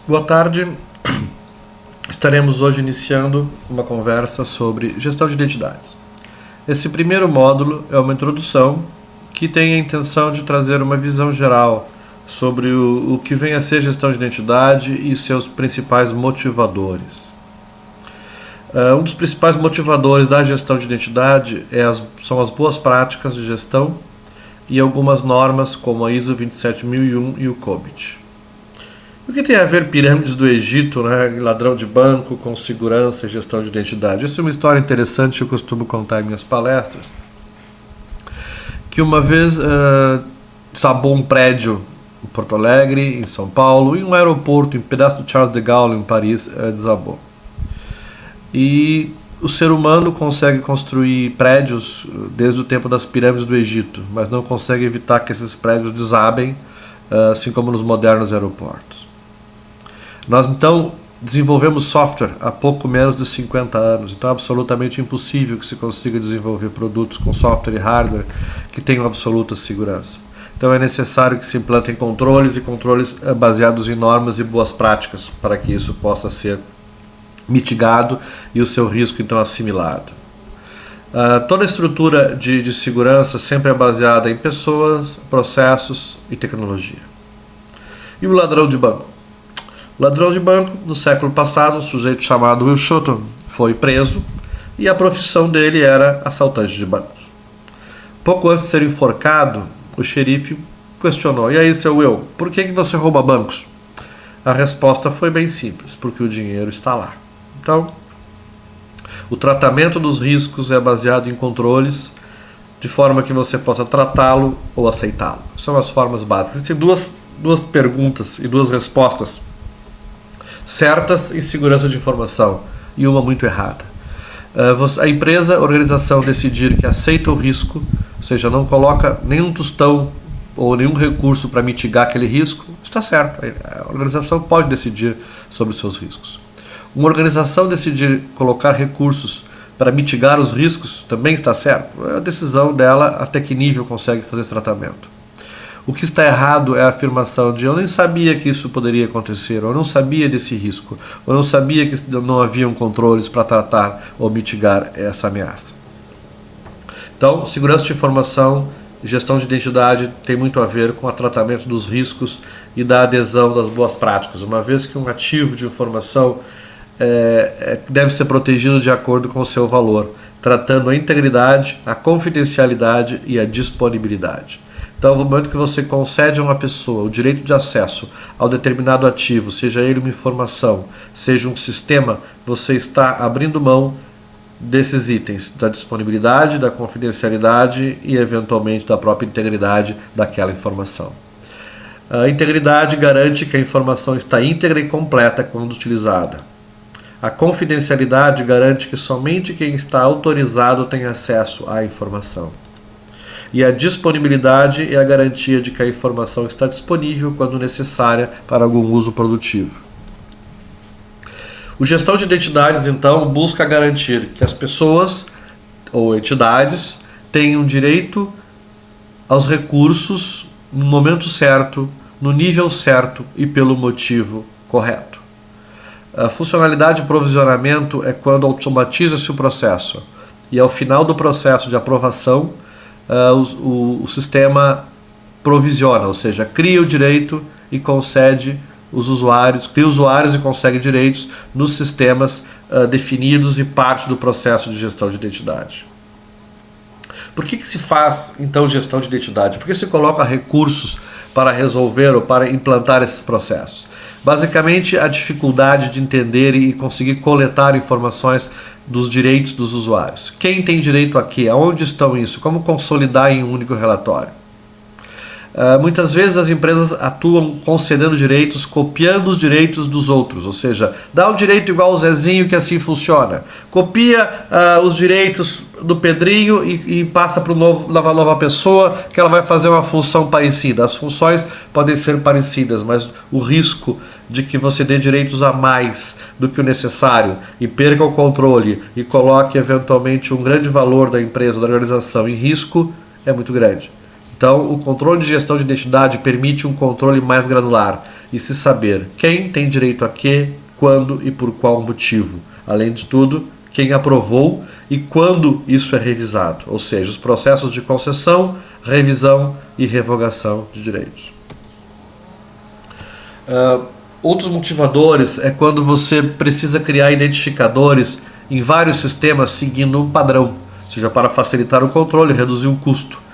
Boa tarde. Estaremos hoje iniciando uma conversa sobre gestão de identidades. Esse primeiro módulo é uma introdução que tem a intenção de trazer uma visão geral sobre o que vem a ser gestão de identidade e seus principais motivadores. Um dos principais motivadores da gestão de identidade são as boas práticas de gestão e algumas normas como a ISO 27001 e o COBIT. O que tem a ver pirâmides do Egito, ladrão de banco, com segurança e gestão de identidade? Isso é uma história interessante que eu costumo contar em minhas palestras. Que uma vez desabou um prédio em Porto Alegre, em São Paulo, e um aeroporto, em um pedaço do Charles de Gaulle, em Paris, desabou. E o ser humano consegue construir prédios desde o tempo das pirâmides do Egito, mas não consegue evitar que esses prédios desabem, assim como nos modernos aeroportos. Nós então desenvolvemos software há pouco menos de 50 anos, então é absolutamente impossível que se consiga desenvolver produtos com software e hardware que tenham absoluta segurança. Então é necessário que se implantem controles baseados em normas e boas práticas para que isso possa ser mitigado e o seu risco então assimilado. Toda a estrutura de segurança sempre é baseada em pessoas, processos e tecnologia. E o ladrão de banco? O ladrão de banco, no século passado, um sujeito chamado Will Shotton foi preso e a profissão dele era assaltante de bancos. Pouco antes de ser enforcado, o xerife questionou: "E aí, seu Will, por que você rouba bancos?" A resposta foi bem simples: porque o dinheiro está lá. Então, o tratamento dos riscos é baseado em controles, de forma que você possa tratá-lo ou aceitá-lo. São as formas básicas. Existem duas perguntas e duas respostas certas em segurança de informação e uma muito errada. A empresa, a organização decidir que aceita o risco, ou seja, não coloca nenhum tostão ou nenhum recurso para mitigar aquele risco, está certo. A organização pode decidir sobre os seus riscos. Uma organização decidir colocar recursos para mitigar os riscos também está certo. É a decisão dela até que nível consegue fazer esse tratamento. O que está errado é a afirmação de: eu nem sabia que isso poderia acontecer, ou eu não sabia desse risco, ou eu não sabia que não haviam controles para tratar ou mitigar essa ameaça. Então, segurança de informação e gestão de identidade tem muito a ver com o tratamento dos riscos e da adesão das boas práticas, uma vez que um ativo de informação deve ser protegido de acordo com o seu valor, tratando a integridade, a confidencialidade e a disponibilidade. Então, no momento que você concede a uma pessoa o direito de acesso ao determinado ativo, seja ele uma informação, seja um sistema, você está abrindo mão desses itens, da disponibilidade, da confidencialidade e, eventualmente, da própria integridade daquela informação. A integridade garante que a informação está íntegra e completa quando utilizada. A confidencialidade garante que somente quem está autorizado tem acesso à informação. E a disponibilidade é a garantia de que a informação está disponível quando necessária para algum uso produtivo. O gestão de identidades, então, busca garantir que as pessoas ou entidades tenham direito aos recursos no momento certo, no nível certo e pelo motivo correto. A funcionalidade de provisionamento é quando automatiza-se o processo e, ao final do processo de aprovação, o sistema provisiona, ou seja, cria o direito e concede os usuários, cria usuários e consegue direitos nos sistemas definidos e parte do processo de gestão de identidade. Por que se faz, então, gestão de identidade? Por que se coloca recursos para resolver ou para implantar esses processos? Basicamente, a dificuldade de entender e conseguir coletar informações dos direitos dos usuários. Quem tem direito a quê? Aonde estão isso? Como consolidar em um único relatório? Muitas vezes as empresas atuam concedendo direitos, copiando os direitos dos outros, ou seja, dá um direito igual ao Zezinho que assim funciona. Copia os direitos do Pedrinho e passa para uma nova pessoa que ela vai fazer uma função parecida. As funções podem ser parecidas, mas o risco de que você dê direitos a mais do que o necessário e perca o controle e coloque eventualmente um grande valor da empresa, da organização em risco, é muito grande. Então, o controle de gestão de identidade permite um controle mais granular e se saber quem tem direito a quê, quando e por qual motivo. Além de tudo, quem aprovou e quando isso é revisado, ou seja, os processos de concessão, revisão e revogação de direitos. Outros motivadores é quando você precisa criar identificadores em vários sistemas seguindo um padrão, ou seja, para facilitar o controle e reduzir o custo.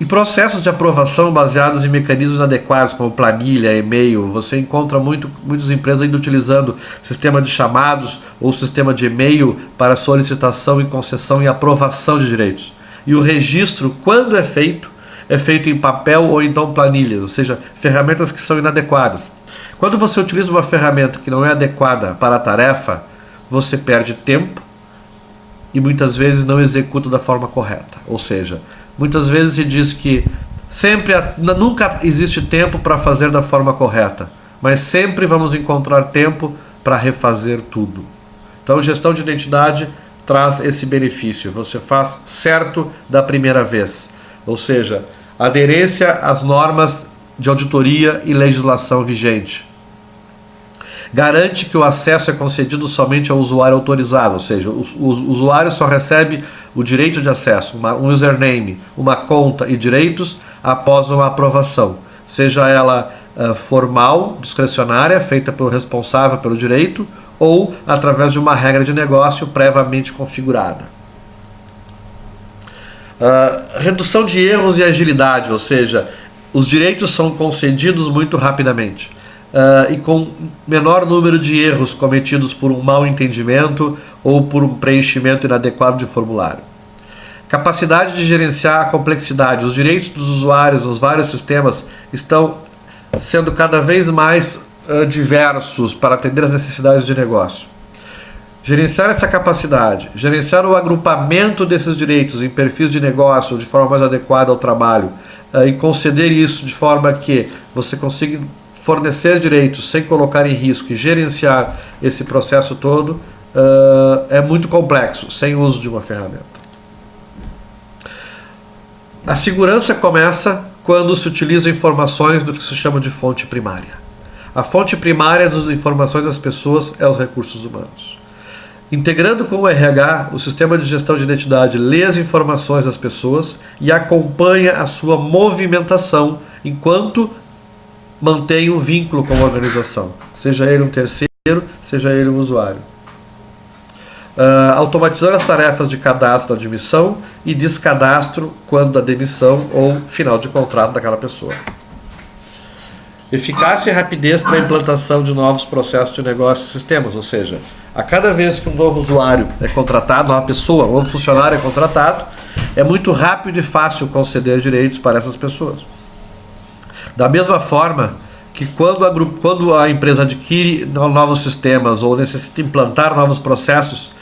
E processos de aprovação baseados em mecanismos adequados, como planilha, e-mail. Você encontra muitas empresas ainda utilizando sistema de chamados ou sistema de e-mail para solicitação e concessão e aprovação de direitos. E o registro, quando é feito em papel ou então planilha, ou seja, ferramentas que são inadequadas. Quando você utiliza uma ferramenta que não é adequada para a tarefa, você perde tempo e muitas vezes não executa da forma correta. Ou seja, muitas vezes se diz que nunca existe tempo para fazer da forma correta, mas sempre vamos encontrar tempo para refazer tudo. Então, gestão de identidade traz esse benefício. Você faz certo da primeira vez, ou seja, aderência às normas de auditoria e legislação vigente. Garante que o acesso é concedido somente ao usuário autorizado, ou seja, o usuário só recebe o direito de acesso, um username, uma conta e direitos após uma aprovação, seja ela formal, discricionária, feita pelo responsável pelo direito, ou através de uma regra de negócio previamente configurada. Redução de erros e agilidade, ou seja, os direitos são concedidos muito rapidamente. E com menor número de erros cometidos por um mau entendimento ou por um preenchimento inadequado de formulário. Capacidade de gerenciar a complexidade. Os direitos dos usuários nos vários sistemas estão sendo cada vez mais diversos para atender às necessidades de negócio. Gerenciar essa capacidade, gerenciar o agrupamento desses direitos em perfis de negócio de forma mais adequada ao trabalho e conceder isso de forma que você consiga fornecer direitos sem colocar em risco e gerenciar esse processo todo é muito complexo, sem o uso de uma ferramenta. A segurança começa quando se utilizam informações do que se chama de fonte primária. A fonte primária das informações das pessoas é os recursos humanos. Integrando com o RH, o sistema de gestão de identidade lê as informações das pessoas e acompanha a sua movimentação enquanto mantém um vínculo com a organização, seja ele um terceiro, seja ele um usuário. Automatizando as tarefas de cadastro da admissão e descadastro quando da demissão ou final de contrato daquela pessoa. Eficácia e rapidez para a implantação de novos processos de negócio e sistemas, ou seja, a cada vez que um novo usuário é contratado, uma pessoa, um novo funcionário é contratado, é muito rápido e fácil conceder direitos para essas pessoas. Da mesma forma que quando a empresa adquire novos sistemas ou necessita implantar novos processos,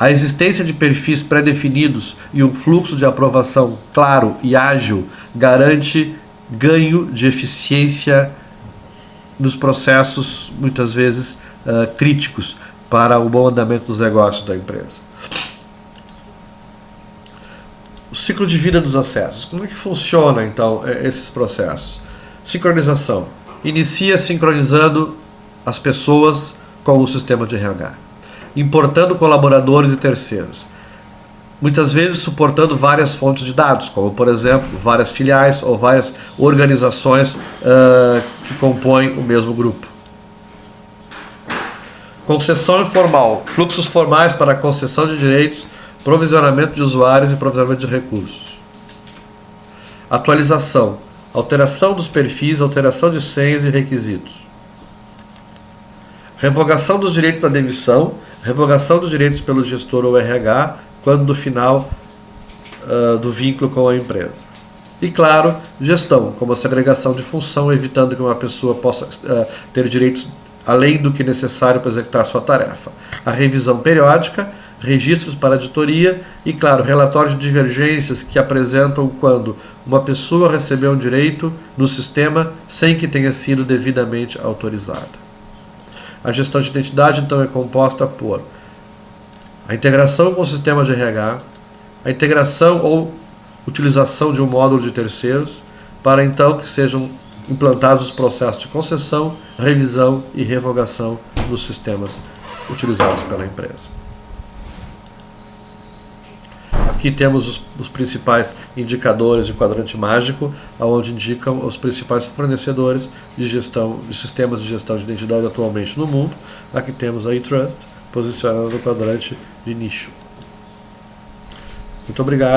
a existência de perfis pré-definidos e um fluxo de aprovação claro e ágil garante ganho de eficiência nos processos, muitas vezes críticos para o bom andamento dos negócios da empresa. O ciclo de vida dos acessos. Como é que funciona, então, esses processos? Sincronização. Inicia sincronizando as pessoas com o sistema de RH, importando colaboradores e terceiros. Muitas vezes suportando várias fontes de dados, como, por exemplo, várias filiais ou várias organizações que compõem o mesmo grupo. Concessão informal. Fluxos formais para a concessão de direitos, provisionamento de usuários e provisionamento de recursos. Atualização. Alteração dos perfis, alteração de senhas e requisitos. Revogação dos direitos da demissão, revogação dos direitos pelo gestor ou RH, quando do final do vínculo com a empresa. E, claro, gestão, como a segregação de função, evitando que uma pessoa possa ter direitos além do que necessário para executar sua tarefa. A revisão periódica, registros para auditoria e, claro, relatórios de divergências que apresentam quando uma pessoa recebeu um direito no sistema sem que tenha sido devidamente autorizada. A gestão de identidade, então, é composta por a integração com o sistema de RH, a integração ou utilização de um módulo de terceiros, para então que sejam implantados os processos de concessão, revisão e revogação dos sistemas utilizados pela empresa. Aqui temos os principais indicadores de quadrante mágico, onde indicam os principais fornecedores de sistemas de gestão de identidade atualmente no mundo. Aqui temos a eTrust, posicionada no quadrante de nicho. Muito obrigado.